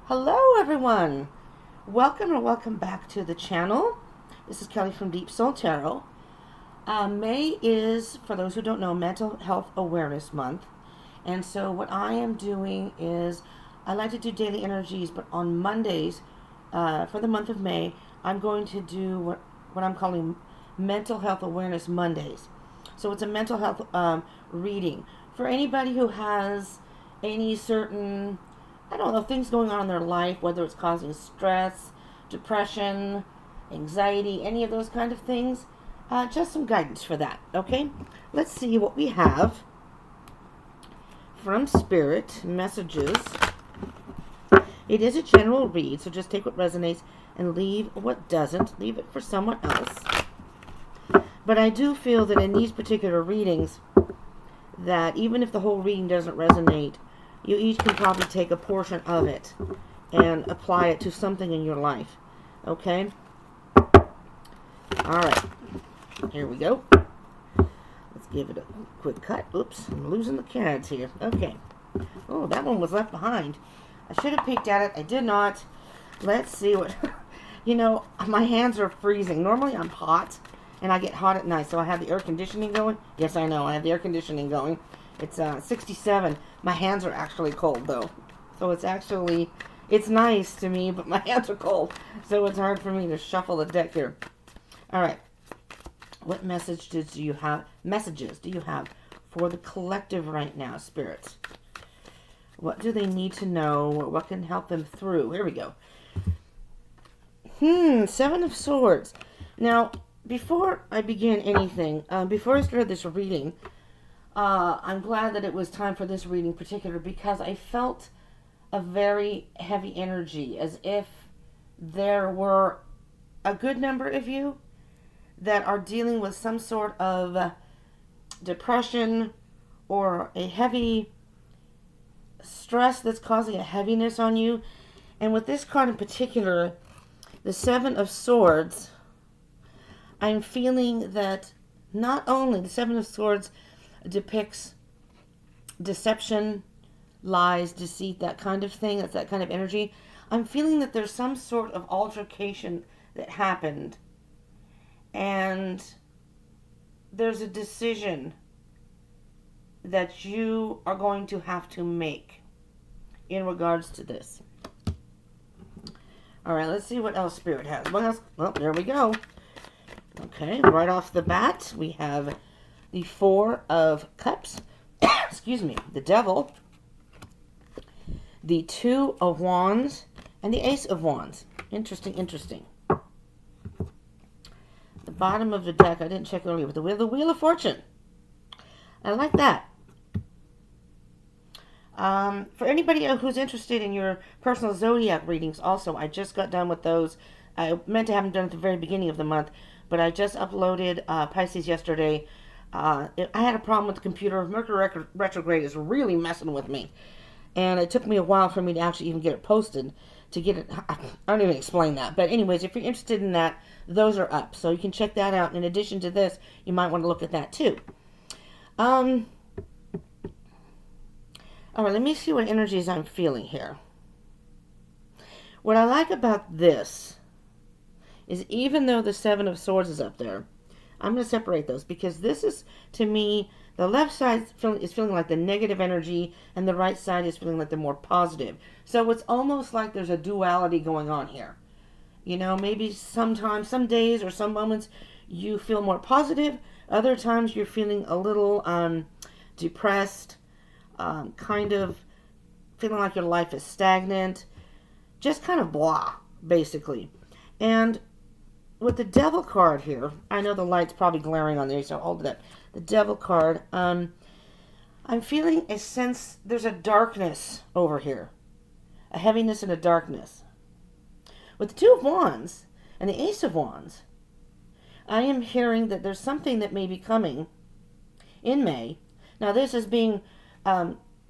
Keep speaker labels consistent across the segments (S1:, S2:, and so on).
S1: Hello everyone! Welcome or welcome back to the channel. This is Kelly from Deep Soul Tarot. May is, for those who don't know, Mental Health Awareness Month. And so what I am doing is, I like to do daily energies, but on Mondays, for the month of May, I'm going to do what I'm calling Mental Health Awareness Mondays. So it's a mental health reading. For anybody who has any certain, I don't know, things going on in their life, whether it's causing stress, depression, anxiety, any of those kind of things, just some guidance for that, okay? Let's see what we have from Spirit Messages. It is a general read, so just take what resonates and leave what doesn't. Leave it for someone else. But I do feel that in these particular readings, that even if the whole reading doesn't resonate, you each can probably take a portion of it and apply it to something in your life. Okay? Alright. Here we go. Let's give it a quick cut. Oops, I'm losing the cards here. Okay. Oh, that one was left behind. I should have peeked at it. I did not. Let's see what... You know, my hands are freezing. Normally I'm hot, and I get hot at night, so I have the air conditioning going. Yes, I know. I have the air conditioning going. It's 67. My hands are actually cold, though. So it's nice to me, but my hands are cold. So it's hard for me to shuffle the deck here. All right. What messages do you have for the collective right now, spirits? What do they need to know? What can help them through? Here we go. Seven of Swords. Now, before I begin anything, before I started this reading, I'm glad that it was time for this reading in particular, because I felt a very heavy energy, as if there were a good number of you that are dealing with some sort of depression or a heavy stress that's causing a heaviness on you. And with this card in particular, the Seven of Swords, I'm feeling that not only the Seven of Swords depicts deception, lies, deceit, that kind of thing, that's that kind of energy. I'm feeling that there's some sort of altercation that happened, and there's a decision that you are going to have to make in regards to this. All right, let's see what else Spirit has. What else? Well, there we go. Okay, right off the bat, we have the Four of Cups, excuse me, the Devil, the Two of Wands, and the Ace of Wands. Interesting, interesting. The bottom of the deck, I didn't check earlier, but the Wheel of Fortune. I like that. For anybody who's interested in your personal zodiac readings, also, I just got done with those. I meant to have them done at the very beginning of the month, but I just uploaded Pisces yesterday. I had a problem with the computer. Mercury retrograde is really messing with me. And it took me a while for me to actually even get it posted. To get it, I don't even explain that. But anyways, if you're interested in that, those are up. So you can check that out. In addition to this, you might want to look at that too. Alright, let me see what energies I'm feeling here. What I like about this is, even though the Seven of Swords is up there, I'm going to separate those, because this is, to me, the left side is feeling like the negative energy, and the right side is feeling like the more positive. So it's almost like there's a duality going on here. You know, maybe sometimes, some days or some moments, you feel more positive. Other times you're feeling a little depressed, kind of feeling like your life is stagnant. Just kind of blah, basically. And with the Devil card here, I know the light's probably glaring on there, so I'll hold it up. The Devil card, I'm feeling a sense, there's a darkness over here. A heaviness and a darkness. With the Two of Wands and the Ace of Wands, I am hearing that there's something that may be coming in May. Now this is being,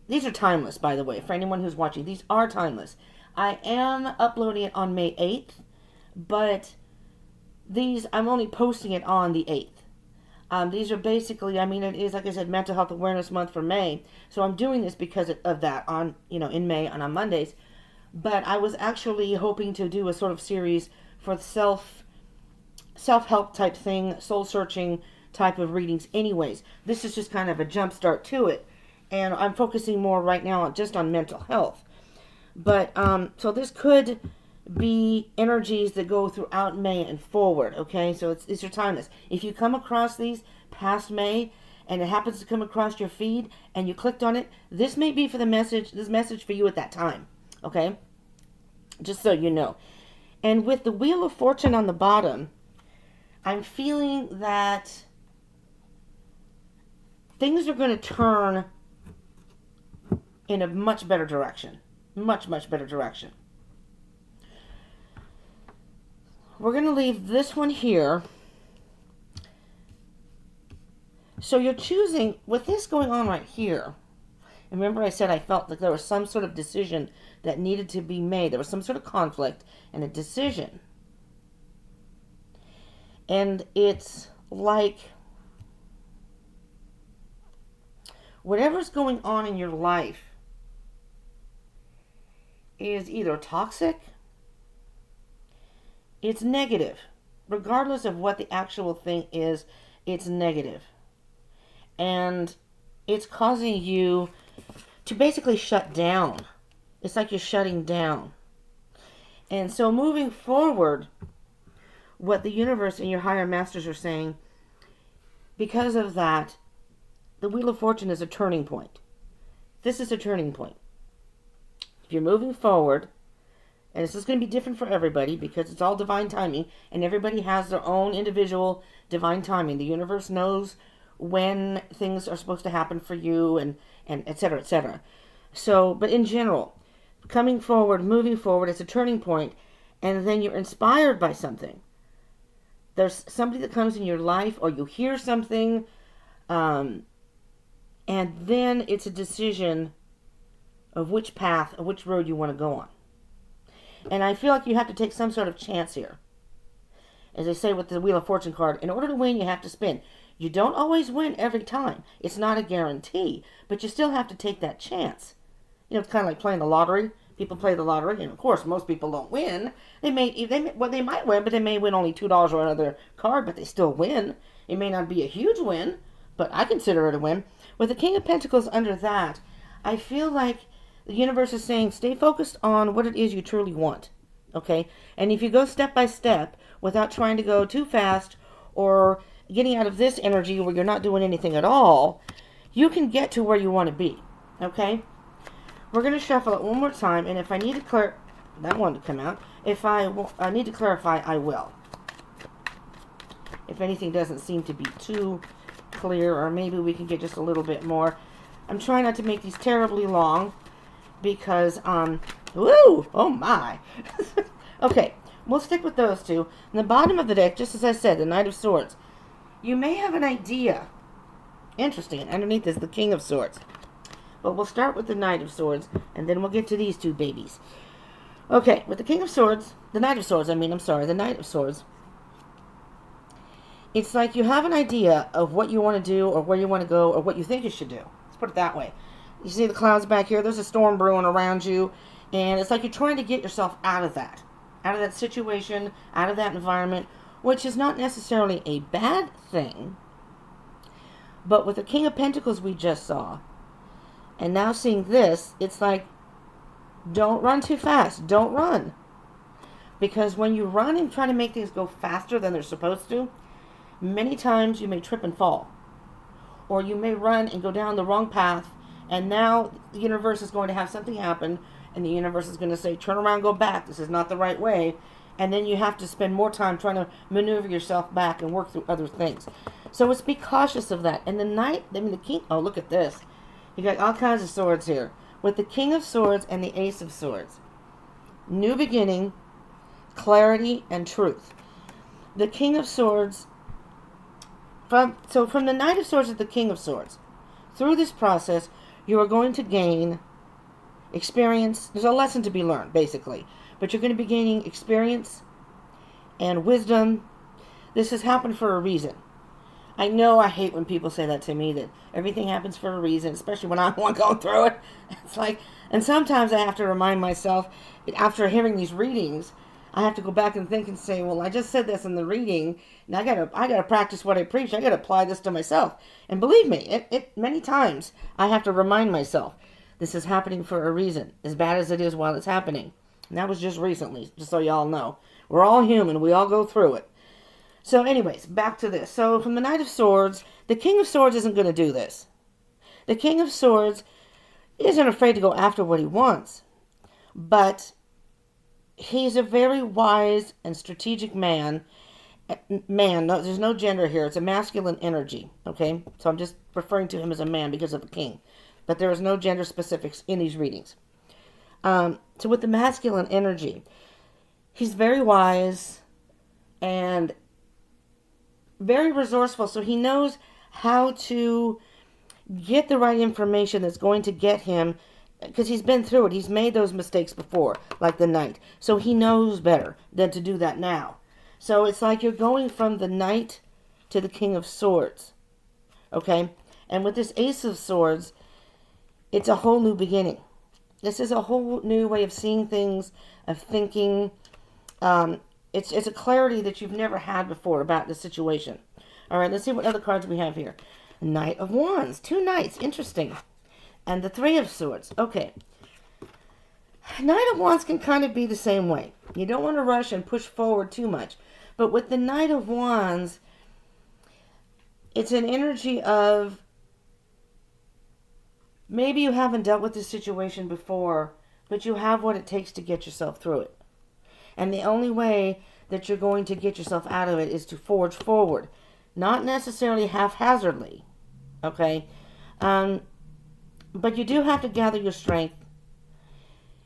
S1: these are timeless, by the way, for anyone who's watching. These are timeless. I am uploading it on May 8th, but I'm only posting it on the 8th. These are basically, I mean, it is, like I said, Mental Health Awareness Month for May. So I'm doing this because of that in May and on Mondays. but I was actually hoping to do a sort of series for self-help type thing, soul-searching type of readings anyways. This is just kind of a jump start to it. And I'm focusing more right now just on mental health. But, so this could be energies that go throughout May and forward, okay? So it's your timeless. If you come across these past May, and it happens to come across your feed, and you clicked on it, this may be for this message for you at that time, okay? Just so you know. And with the Wheel of Fortune on the bottom, I'm feeling that things are going to turn in a much better direction. Much, much better direction. We're going to leave this one here. So you're choosing, with this going on right here, remember I said I felt like there was some sort of decision that needed to be made. There was some sort of conflict and a decision. And it's like whatever's going on in your life is either toxic, it's negative. Regardless of what the actual thing is, it's negative. And it's causing you to basically shut down. It's like you're shutting down. And so moving forward, what the universe and your higher masters are saying, because of that, the Wheel of Fortune is a turning point. This is a turning point. If you're moving forward, and this is going to be different for everybody because it's all divine timing, and everybody has their own individual divine timing. The universe knows when things are supposed to happen for you, and et cetera, et cetera. So, but in general, coming forward, moving forward, it's a turning point, and then you're inspired by something. There's somebody that comes in your life, or you hear something, and then it's a decision of which path, or which road you want to go on. And I feel like you have to take some sort of chance here. As I say with the Wheel of Fortune card, in order to win, you have to spin. You don't always win every time. It's not a guarantee, but you still have to take that chance. You know, it's kind of like playing the lottery. People play the lottery, and of course, most people don't win. They might win, but they may win only $2 or another card, but they still win. It may not be a huge win, but I consider it a win. With the King of Pentacles under that, I feel like the universe is saying, stay focused on what it is you truly want, okay? And if you go step by step without trying to go too fast or getting out of this energy where you're not doing anything at all, you can get to where you want to be, okay? We're going to shuffle it one more time, and if I need to that one to come out. If I need to clarify, I will. If anything doesn't seem to be too clear, or maybe we can get just a little bit more. I'm trying not to make these terribly long, because, woo, oh my. Okay, we'll stick with those two. In the bottom of the deck, just as I said, the Knight of Swords. You may have an idea. Interesting, underneath is the King of Swords. But we'll start with the Knight of Swords, and then we'll get to these two babies. Okay, with the King of Swords, the Knight of Swords, the Knight of Swords. It's like you have an idea of what you want to do, or where you want to go, or what you think you should do. Let's put it that way. You see the clouds back here? There's a storm brewing around you, and it's like you're trying to get yourself out of that situation, out of that environment, which is not necessarily a bad thing. But with the King of Pentacles we just saw, and now seeing this, it's like, don't run too fast. Don't run. Because when you run and try to make things go faster than they're supposed to, many times you may trip and fall. Or you may run and go down the wrong path, and now the universe is going to have something happen, and the universe is going to say, turn around, go back. This is not the right way. And then you have to spend more time trying to maneuver yourself back and work through other things. So it's be cautious of that. And the King, oh, look at this. You got all kinds of swords here. With the King of Swords and the Ace of Swords. New beginning, clarity, and truth. The King of Swords, from the Knight of Swords to the King of Swords, through this process, you are going to gain experience. There's a lesson to be learned, basically. But you're going to be gaining experience and wisdom. This has happened for a reason. I know I hate when people say that to me, that everything happens for a reason, especially when I'm the one going through it. It's like, and sometimes I have to remind myself, after hearing these readings, I have to go back and think and say, well, I just said this in the reading, and I gotta practice what I preach. I gotta apply this to myself. And believe me, it many times I have to remind myself, this is happening for a reason, as bad as it is while it's happening. And that was just recently, just so y'all know. We're all human. We all go through it. So anyways, back to this. So from the Knight of Swords, the King of Swords isn't going to do this. The King of Swords isn't afraid to go after what he wants. But he's a very wise and strategic man. No, there's no gender here. It's a masculine energy. Okay? So I'm just referring to him as a man because of the king. But there is no gender specifics in these readings. So with the masculine energy, he's very wise and very resourceful, so he knows how to get the right information that's going to get him, because he's been through it. He's made those mistakes before, like the Knight. So he knows better than to do that now. So it's like you're going from the Knight to the King of Swords. Okay? And with this Ace of Swords, it's a whole new beginning. This is a whole new way of seeing things, of thinking. It's a clarity that you've never had before about the situation. All right, let's see what other cards we have here. Knight of Wands. 2 knights. Interesting. And the 3 of Swords. Okay. Knight of Wands can kind of be the same way. You don't want to rush and push forward too much. But with the Knight of Wands, it's an energy of maybe you haven't dealt with this situation before, but you have what it takes to get yourself through it. And the only way that you're going to get yourself out of it is to forge forward. Not necessarily haphazardly. Okay? But you do have to gather your strength.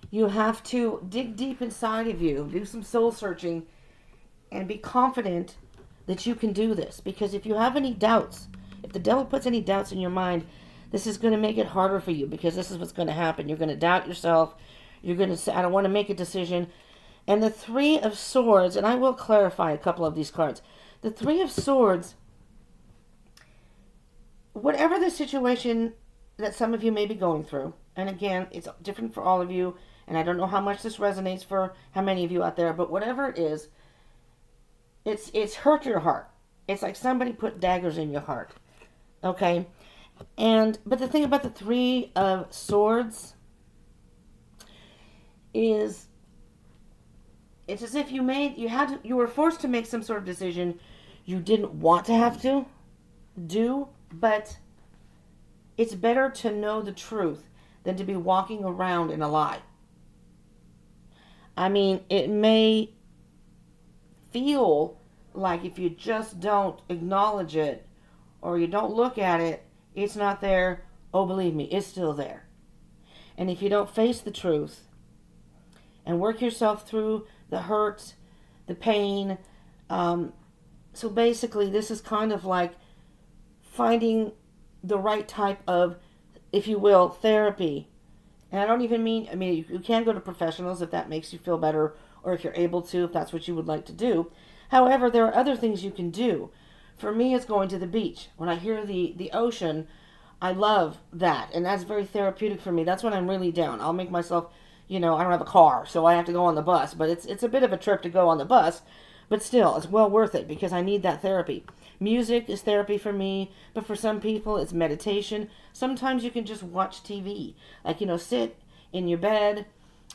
S1: You have to dig deep inside of you. Do some soul searching. And be confident that you can do this. Because if you have any doubts, if the devil puts any doubts in your mind, this is going to make it harder for you. Because this is what's going to happen. You're going to doubt yourself. You're going to say, I don't want to make a decision. And the 3 of Swords, and I will clarify a couple of these cards. The 3 of Swords, whatever the situation that some of you may be going through, and again, it's different for all of you, and I don't know how much this resonates for how many of you out there, but whatever it is, it's hurt your heart. It's like somebody put daggers in your heart. Okay? But the thing about the 3 of Swords is, it's as if you were forced to make some sort of decision you didn't want to have to do, but it's better to know the truth than to be walking around in a lie. I mean, it may feel like if you just don't acknowledge it or you don't look at it, it's not there. Oh, believe me, it's still there. And if you don't face the truth and work yourself through the hurt, the pain. So basically, this is kind of like finding the right type of, if you will, therapy. And I don't even mean, you can go to professionals if that makes you feel better, or if you're able to, if that's what you would like to do. However, there are other things you can do. For me, it's going to the beach. When I hear the ocean, I love that. And that's very therapeutic for me. That's when I'm really down. I'll make myself, I don't have a car, so I have to go on the bus. But it's a bit of a trip to go on the bus. But still, it's well worth it because I need that therapy. Music is therapy for me, but for some people, it's meditation. Sometimes you can just watch TV. Like, sit in your bed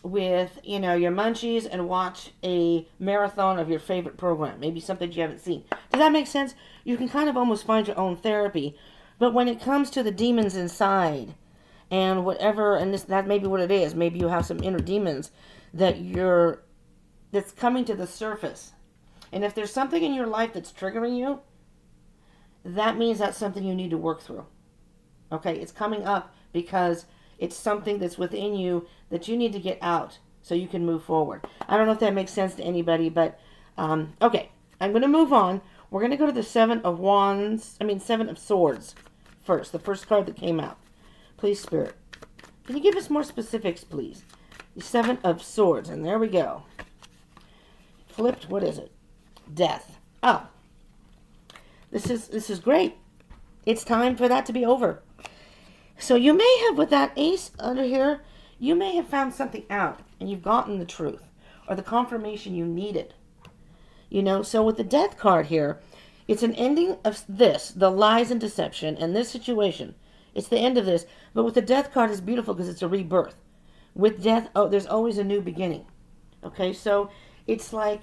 S1: with, your munchies and watch a marathon of your favorite program. Maybe something you haven't seen. Does that make sense? You can kind of almost find your own therapy. But when it comes to the demons inside, and whatever, and that may be what it is. Maybe you have some inner demons that's coming to the surface. And if there's something in your life that's triggering you, that means that's something you need to work through. Okay, it's coming up because it's something that's within you that you need to get out so you can move forward. I don't know if that makes sense to anybody, but okay, I'm going to move on. We're going to go to the 7 of Swords first, the first card that came out. Please, Spirit. Can you give us more specifics, please? The 7 of Swords, and there we go. Flipped, what is it? Death. Oh. This is great. It's time for that to be over. So you may have, with that ace under here, you may have found something out and you've gotten the truth or the confirmation you needed. You know, so with the death card here, it's an ending of this, the lies and deception, and this situation. It's the end of this. But with the death card, it's beautiful because it's a rebirth. With death, oh, there's always a new beginning. Okay, so it's like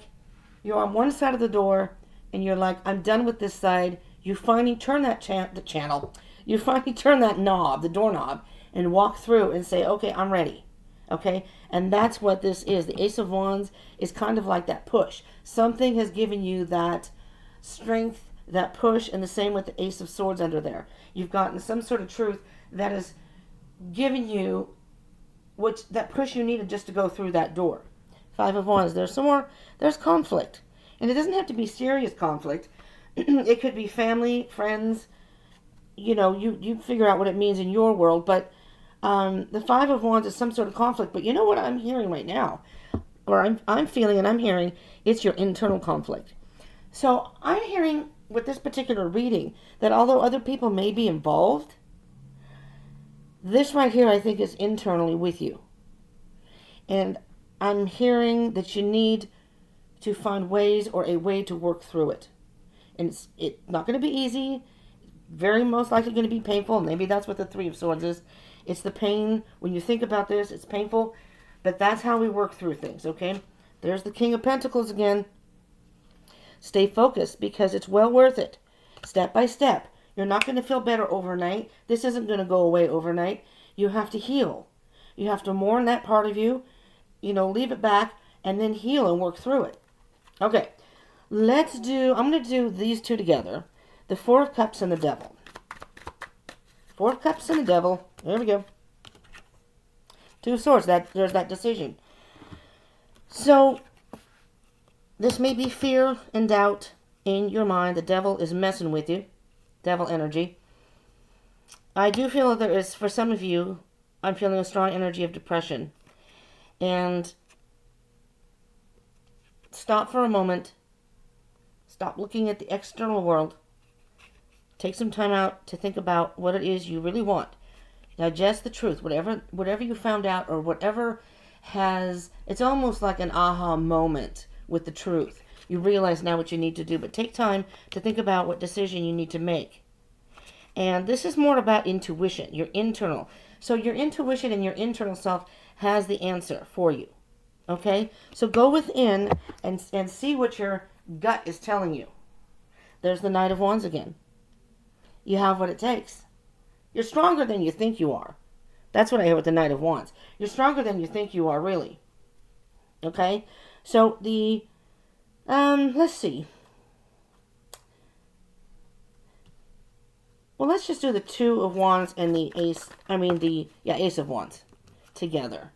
S1: you're on one side of the door and you're like, I'm done with this side. You finally turn that channel. You finally turn that knob, the doorknob, and walk through and say, okay, I'm ready. Okay, and that's what this is. The Ace of Wands is kind of like that push. Something has given you that strength, that push, and the same with the Ace of Swords under there. You've gotten some sort of truth that has given you that push you needed just to go through that door. Five of Wands. There's conflict. And it doesn't have to be serious conflict. It could be family, friends. You know, you figure out what it means in your world, but the Five of Wands is some sort of conflict. But you know what I'm hearing right now, or I'm feeling and I'm hearing, it's your internal conflict. So I'm hearing with this particular reading that although other people may be involved, this right here I think is internally with you. And I'm hearing that you need to find ways or a way to work through it. And it's not going to be easy. Very most likely going to be painful. Maybe that's what the Three of Swords is. It's the pain. When you think about this, it's painful. But that's how we work through things, okay? There's the King of Pentacles again. Stay focused because it's well worth it. Step by step. You're not going to feel better overnight. This isn't going to go away overnight. You have to heal. You have to mourn that part of you. You know, leave it back and then heal and work through it. Okay. I'm going to do these two together. The Four of Cups and the Devil. Four of Cups and the Devil. There we go. Two of Swords. There's that decision. So, this may be fear and doubt in your mind. The devil is messing with you. Devil energy. I do feel that there is, for some of you, I'm feeling a strong energy of depression. And stop for a moment. Stop looking at the external world. Take some time out to think about what it is you really want. Digest the truth. Whatever you found out or whatever it's almost like an aha moment with the truth. You realize now what you need to do, but take time to think about what decision you need to make. And this is more about intuition, your internal. So your intuition and your internal self has the answer for you. Okay? So go within and see what your gut is telling you. There's the Knight of Wands again. You have what it takes. You're stronger than you think you are. That's what I hear with the Knight of Wands. You're stronger than you think you are, really. Okay? So let's see. Well, let's just do the Two of Wands and the Ace of Wands together.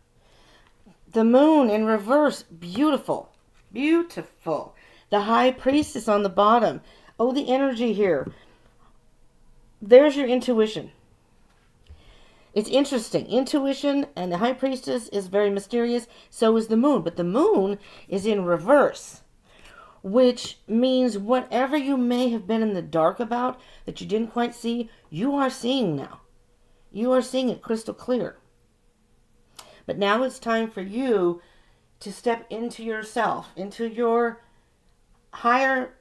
S1: The Moon in reverse, beautiful. Beautiful. The High Priestess on the bottom. Oh, the energy here. There's your intuition. It's interesting. Intuition and the High Priestess is very mysterious. So is the Moon. But the Moon is in reverse, which means whatever you may have been in the dark about that you didn't quite see, you are seeing now. You are seeing it crystal clear. But now it's time for you to step into yourself, into your higher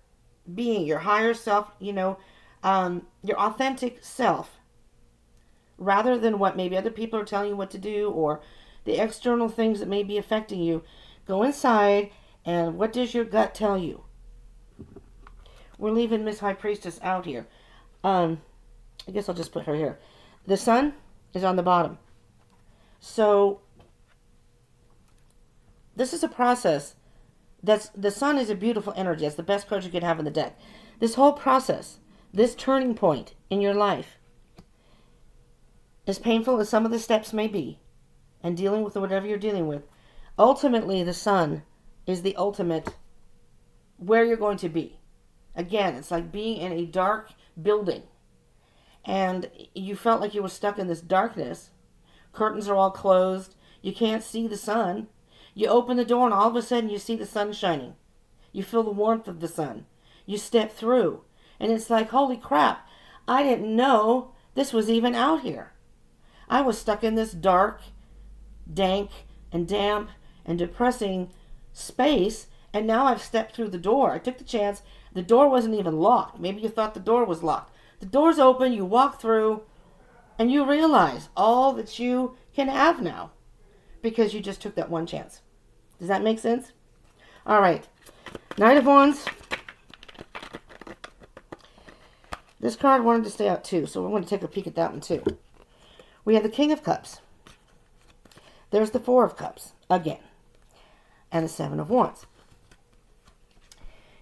S1: being, your higher self, your authentic self, rather than what maybe other people are telling you what to do or the external things that may be affecting you. Go inside, and what does your gut tell you? We're leaving Miss High Priestess out here. I guess I'll just put her here. The Sun is on the bottom. So this is a process. The Sun is a beautiful energy. That's the best card you could have in the deck. This whole process, this turning point in your life, as painful as some of the steps may be, and dealing with whatever you're dealing with, ultimately the Sun is the ultimate where you're going to be. Again, it's like being in a dark building, and you felt like you were stuck in this darkness. Curtains are all closed. You can't see the sun. You open the door, and all of a sudden you see the sun shining. You feel the warmth of the sun. You step through, And it's like, holy crap, I didn't know this was even out here. I was stuck in this dark, dank, and damp, and depressing space, and now I've stepped through the door. I took the chance. The door wasn't even locked. Maybe you thought the door was locked. The door's open, you walk through, and you realize all that you can have now because you just took that one chance. Does that make sense? All right. Knight of Wands. This card wanted to stay out too, so we're going to take a peek at that one too. We have the King of Cups. There's the Four of Cups, again. And the Seven of Wands.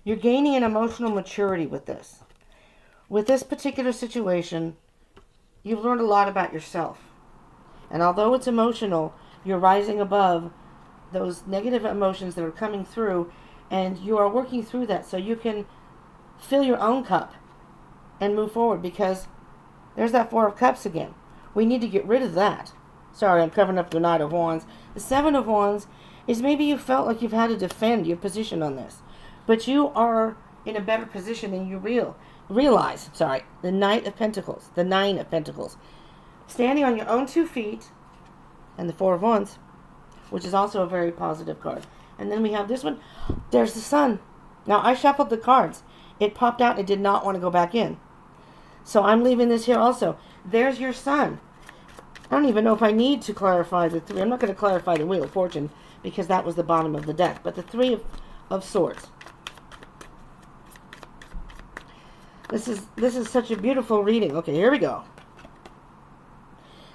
S1: You're gaining an emotional maturity with this. With this particular situation, you've learned a lot about yourself. And although it's emotional, you're rising above those negative emotions that are coming through, and you are working through that so you can fill your own cup and move forward, because there's that Four of Cups again. We need to get rid of that. Sorry, I'm covering up the Knight of Wands. The Seven of Wands is maybe you felt like you've had to defend your position on this, but you are in a better position than you realize. Sorry, the Knight of Pentacles, the Nine of Pentacles. Standing on your own 2 feet, and the Four of Wands, which is also a very positive card. And then we have this one. There's the Sun. Now, I shuffled the cards. It popped out. It did not want to go back in. So I'm leaving this here also. There's your Sun. I don't even know if I need to clarify the three. I'm not going to clarify the Wheel of Fortune because that was the bottom of the deck. But the Three of Swords. This is such a beautiful reading. Okay, here we go.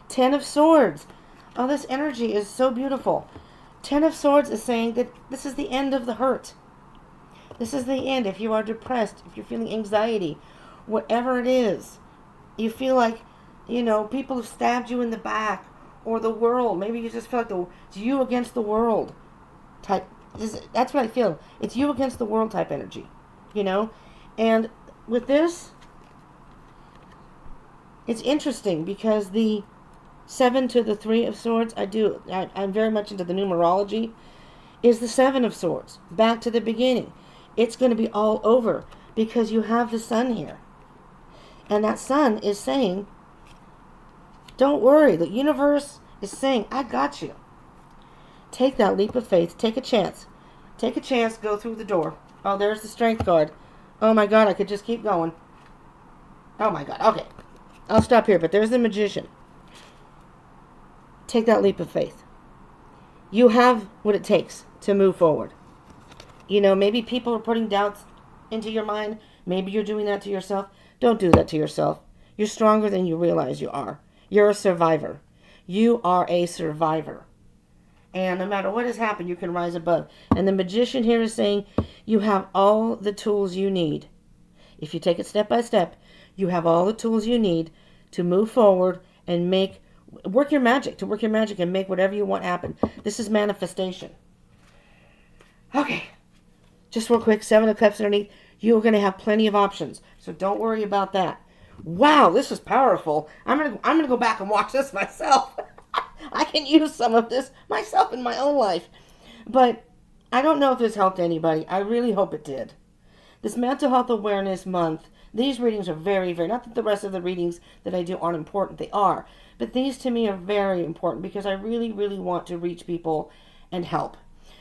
S1: Ten of Swords. Oh, this energy is so beautiful. Ten of Swords is saying that this is the end of the hurt. This is the end. If you are depressed, if you're feeling anxiety, whatever it is, you feel like, people have stabbed you in the back, or the world. Maybe you just feel like it's you against the world type. That's what I feel. It's you against the world type energy, And with this, it's interesting because the 7 to the 3 of Swords, I'm very much into the numerology, is the 7 of Swords. Back to the beginning. It's going to be all over because you have the Sun here. And that Sun is saying, don't worry. The universe is saying, I got you. Take that leap of faith. Take a chance. Take a chance. Go through the door. Oh, there's the Strength card. Oh my God, I could just keep going. Oh my God. Okay. I'll stop here, but there's the Magician. Take that leap of faith. You have what it takes to move forward. Maybe people are putting doubts into your mind. Maybe you're doing that to yourself. Don't do that to yourself. You're stronger than you realize you are. You're a survivor. You are a survivor. And no matter what has happened, you can rise above. And the Magician here is saying you have all the tools you need. If you take it step by step, you have all the tools you need to move forward and work your magic and make whatever you want happen. This is manifestation. Okay. Just real quick, 7 of Cups underneath. You're going to have plenty of options. So don't worry about that. Wow, this is powerful. I'm going to go back and watch this myself. I can use some of this myself in my own life. But I don't know if this helped anybody. I really hope it did. This Mental Health Awareness Month, these readings are very, very, not that the rest of the readings that I do aren't important. They are. But these to me are very important because I really, really want to reach people and help.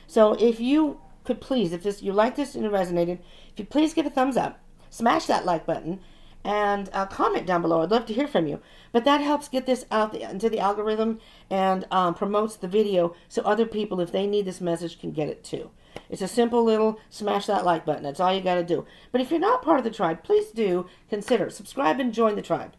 S1: So if you could please, if you like this and it resonated, if you please give a thumbs up, smash that like button, and comment down below. I'd love to hear from you. But that helps get this out into the algorithm and promotes the video so other people, if they need this message, can get it too. It's a simple little smash that like button. That's all you got to do. But if you're not part of the tribe, please do consider subscribe and join the tribe.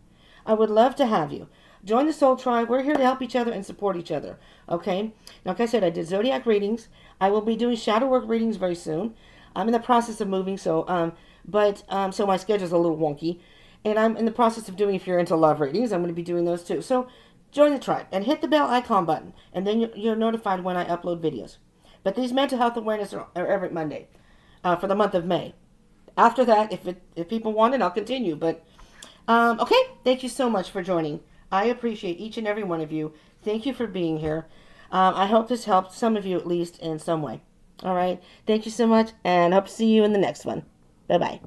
S1: I would love to have you. Join the Soul Tribe. We're here to help each other and support each other. Okay? Now, like I said, I did zodiac readings. I will be doing shadow work readings very soon. I'm in the process of moving, so my schedule's a little wonky. And I'm in the process of doing, if you're into love readings, I'm going to be doing those too. So join the tribe and hit the bell icon button, and then you're notified when I upload videos. But these mental health awareness are every Monday for the month of May. After that, if people want it, I'll continue. But okay, thank you so much for joining. I appreciate each and every one of you. Thank you for being here. I hope this helped some of you at least in some way. All right. Thank you so much, and hope to see you in the next one. Bye-bye.